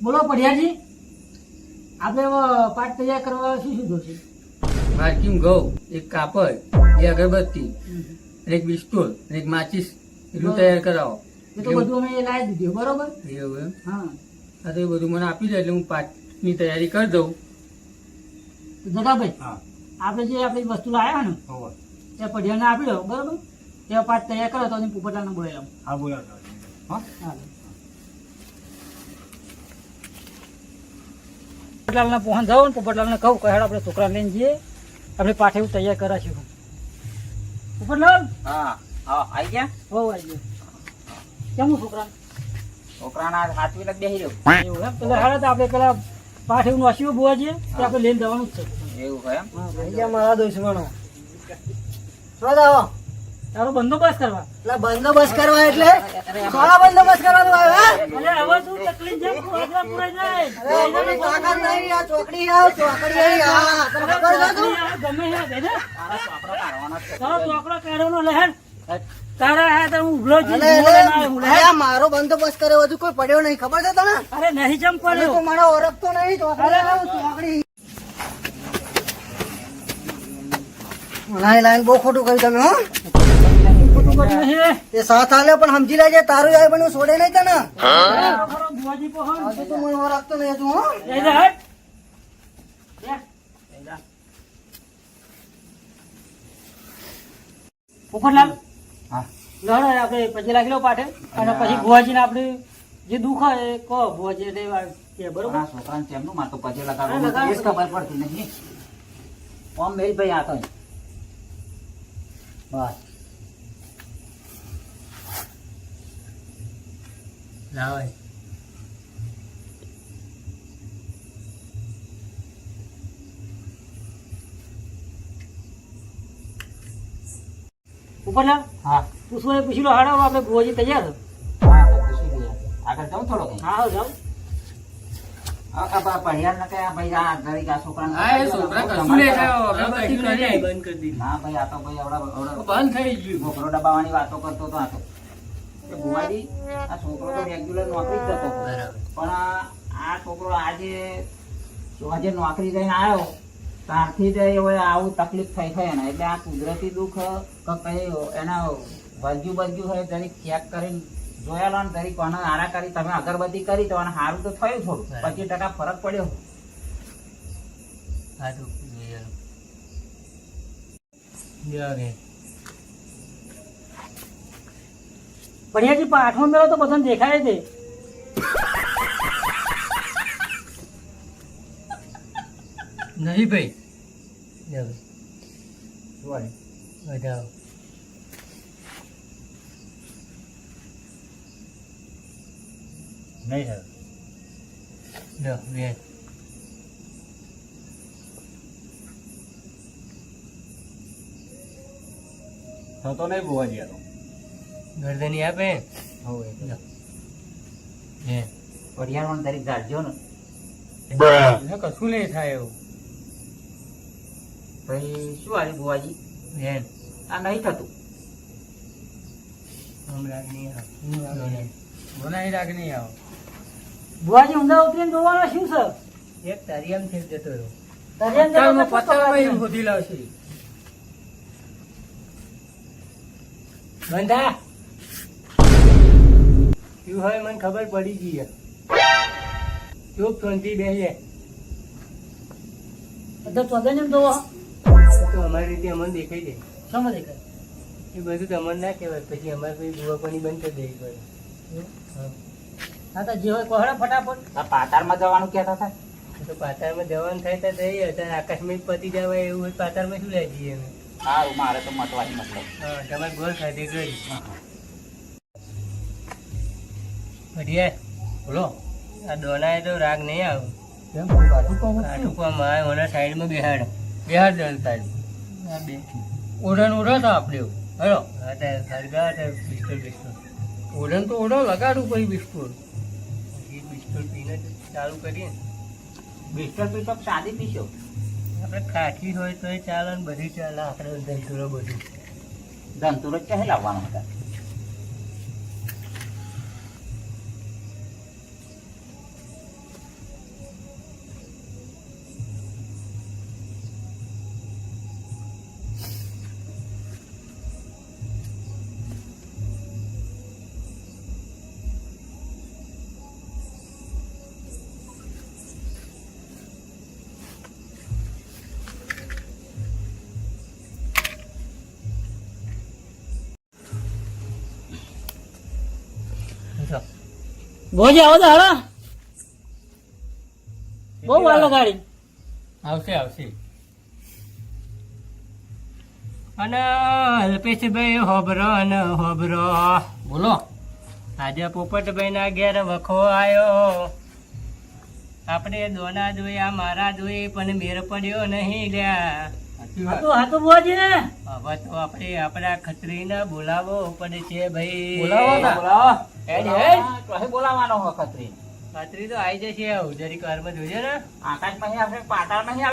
બોલો પઢિયાજી, આપણે પાઠ તૈયાર કરવા શું શું જોશે? માર્કિંગ ઘઉં, એક કાપડ, એક અગરબત્તી, એક બિસ્ટોલ, એક માચીસ, એટલું તૈયાર કરાવો. એ તો બધું અમે લાવી દીધું, બરોબર? એવું એમ? હા. હા તો એ બધું મને આપી દે એટલે હું પાઠની તૈયારી કરી દઉં. તો જગાભાઈ, હા. આપણે જે આપણી વસ્તુ લાવ્યા ને હોવે. તે પઢિયાને આપી દો, બરોબર? તે પાઠ તૈયાર કરો તો હું પોપટલાલને બોલાવી લઉં. હા બોલાવજો. હા. હા. પોપટલાલને પહોંચ જાઓ ને પોપટલાલને કહું કે હેડ આપણે છોકરા લઈને જઈએ, આપણે પાઠ એવું તૈયાર કરાશું. પોપટલાલ, હા હા આઈ ગયા હો આવી ગયો. કેમનું છોકરા? છોકરાના હાથવી લગ બેહી રહ્યો એવું એમ? પેલા હેડ આપણે પેલા પાઠ એવું વાંચ્યું બુઆજીએ તે આપણે લઈને જવાનું જ છે. એવું હોય એમ હા, ભાઈ. મારા દુશ્મનો શું દાવો તારો બંદોબસ્ત કરવા. એટલે બંદોબસ્ત કરવા એટલે સોના બંદોબસ્ત કરવાનું આવે હે? અરે હવે શું તકલીફ છે? પ્રોગ્રામ પૂરા જાય. અરે મને તાકાત નહીં, આ ચોકડી આવ ચોકડી આવી, હા તને ખબર છે તું? ગમે છે ભાઈ ને? તારા છોકરો કાઢવાનો જ છે તારો ચોકડો કાઢવાનો લહેર. તારા હાથ હું ઉભલો છું, અલે, ઉભલો ના આવ્યો, અલે, લહેર. આ મારો બંદોબસ્ત કર્યો હજુ કોઈ પડ્યો નહીં, ખબર છે તને? અરે નહીં ચમ અરે પડ્યો. તું મને ઓળખતો નહીં, ચોકડી આવ ચોકડી. લાઈન લાઈન બહુ ખોટું કર્યું તમે હો. ખોટું કર્યું નહીં. એ સાથ આલ્યો પણ સમજી લેજે, તારું યાર પણ હું છોડે નહીં તને. ખરો ખરો બુઆજી પહોંચ. હજુ તું મને ઓળખતો નહીં હજુ હો. જઈ જા, હટ. જા. પોપટલાલ, હા લડો આપણે પછી લાગી લો પાઠે અને પછી બુઆજીને આપણે જે દુઃખ હોય એ કહો બુઆજી એટલે કે બરોબર. આ છોકરાને કેમનું મારતો પછી હા, લગાડવાનું લગાડો. એ જ ખબર પડતી નહીં ઓમ મેલ ભાઈ આ તો બસ લાવાય. પોપટલાલ, હા પૂછવું એ પૂછી લો, હાડો આપણે બુઆજી તૈયાર છે. હા તો પૂછી લઈએ આગળ જાઉં થોડો કઈ હા જાઓ. પઢિયાર ને કયા ભાઈ આ દરેક આ છોકરાને હા એ છોકરા કશું નહીં થાય, અગરબત્તી કરી. બંધ કરી દીધી. ના ભાઈ આ તો ભાઈ આવડા બંધ થઈ ગયું. છોકરો દબાવવાની વાતો કરતો હતો આ તો કે બુવાજી આ છોકરો તો રેગ્યુલર નોકરી જ જતો હતો. બરાબર. પણ આ છોકરો આજે નોકરી જઈને આવ્યો ત્યારથી જ હવે આવું તકલીફ થઈ થઈ ને એટલે આ કુદરતી દુઃખ કઈ એના વર્ગ્યું બગ્યું હોય જરીક ચેક કરીને જોયેલો ને જરીક કોને આરા કરી તમે અગરબત્તી કરી તો અને સારું તો થયું થોડું 25% ફરક પડ્યો. હા તો યાર. પઢિયાજી પાઠમાં મેળો તો બધાને દેખાય છે. નહીં ભાઈ. વધાવો. નહીં થાય. લો, વેચ. થતો નહીં બુવાજી આ તો. ગરદની આપે. હવે લો. હે. પઢિયારમાં જરીક જાળજો ને એને કશું નહીં થાય એવું. ભાઈ શું હારી બુવાજી વેન. આ નહીં થતું હમણાં નહીં આવે. બનાવી રાખ નહીં આવો. બુઆજી ઊંધા ઉતરીને જોવાનો શું છે? એક તારિયામ થી જતો રહ્યો. દરિયામાં પત્તરમાં પત્તરમાં શોધી લાવશે. બંધા. શું હોય મને ખબર પડી ગઈ છે. ચૂપ શાંતિ બેસીએ. બધા ચોદા ને જોવો. તો અમારી રીતે અમને દેખાઈ દે. સમજ દેખાય. એ બધું તમને ના કહેવાય પછી અમારે કોઈ ગુવાપણી બંધ કરી દેવી પડે. હા. હા તો જે હોય કોહડા ફટાફટ. આ પાતાળમાં જવાનું કહેતા હતા તો પાતાળમાં જવાનું થાય તો જઈએ અત્યારે આકાશમાં જ પતી જવાય એવું હોય પાતાળમાં શું લઈ જઈએ અમે. સારું મારે તો મટવાની મતલબ હા તમારે ગોળ ખાધી કરી. અઢિયા બોલો. આ ડોનાએ તો રાગ નહીં આવું. કેમ કાઠું કહું આ ટૂંકમાં મારે મને સાઈડમાં બેહાડ દે સાઈડ. આ બે ઓઢણ ઓઢો તો આપણે એવું. હલો હા તો સળગા તો પિસ્તોલ ઓઢણ તો ઓઢો લગાડું પછી પિસ્તોલ. પછી પિસ્તોલ પીને જ ચાલુ કરીએ ને. બિસ્ટર પીટો સાદી પીશો આપણે કાઠી હોય તો એ ચાલે ને બધી ચાલે આપણે ધંધુરો બધું. ધનતુર જ ક્યાં લાવવાનો હતા છો ભોજી આવો તો હાલો બહુ વાર લગાડી આવશે આવશે અને અલ્પેશભાઈ હોબરો અને હોબરો બોલો આજે પોપટભાઈ ના ઘેર વખો આવ્યો આપણે દોના જોઈ આ મારા જોઈ પણ મેર પડ્યો નહીં લ્યા હતું ભોજી હવે તો આપણે આપણા ખત્રીને બોલાવો પડે છે ભાઈ બોલાવો ને. બોલાવો. હેડ, હેડ. કહે બોલાવાનો હોય ખત્રી ખત્રી તો આવી જશે જરીક વારમાં જોજે ને આકાશમાં આપણે પાતાળમાં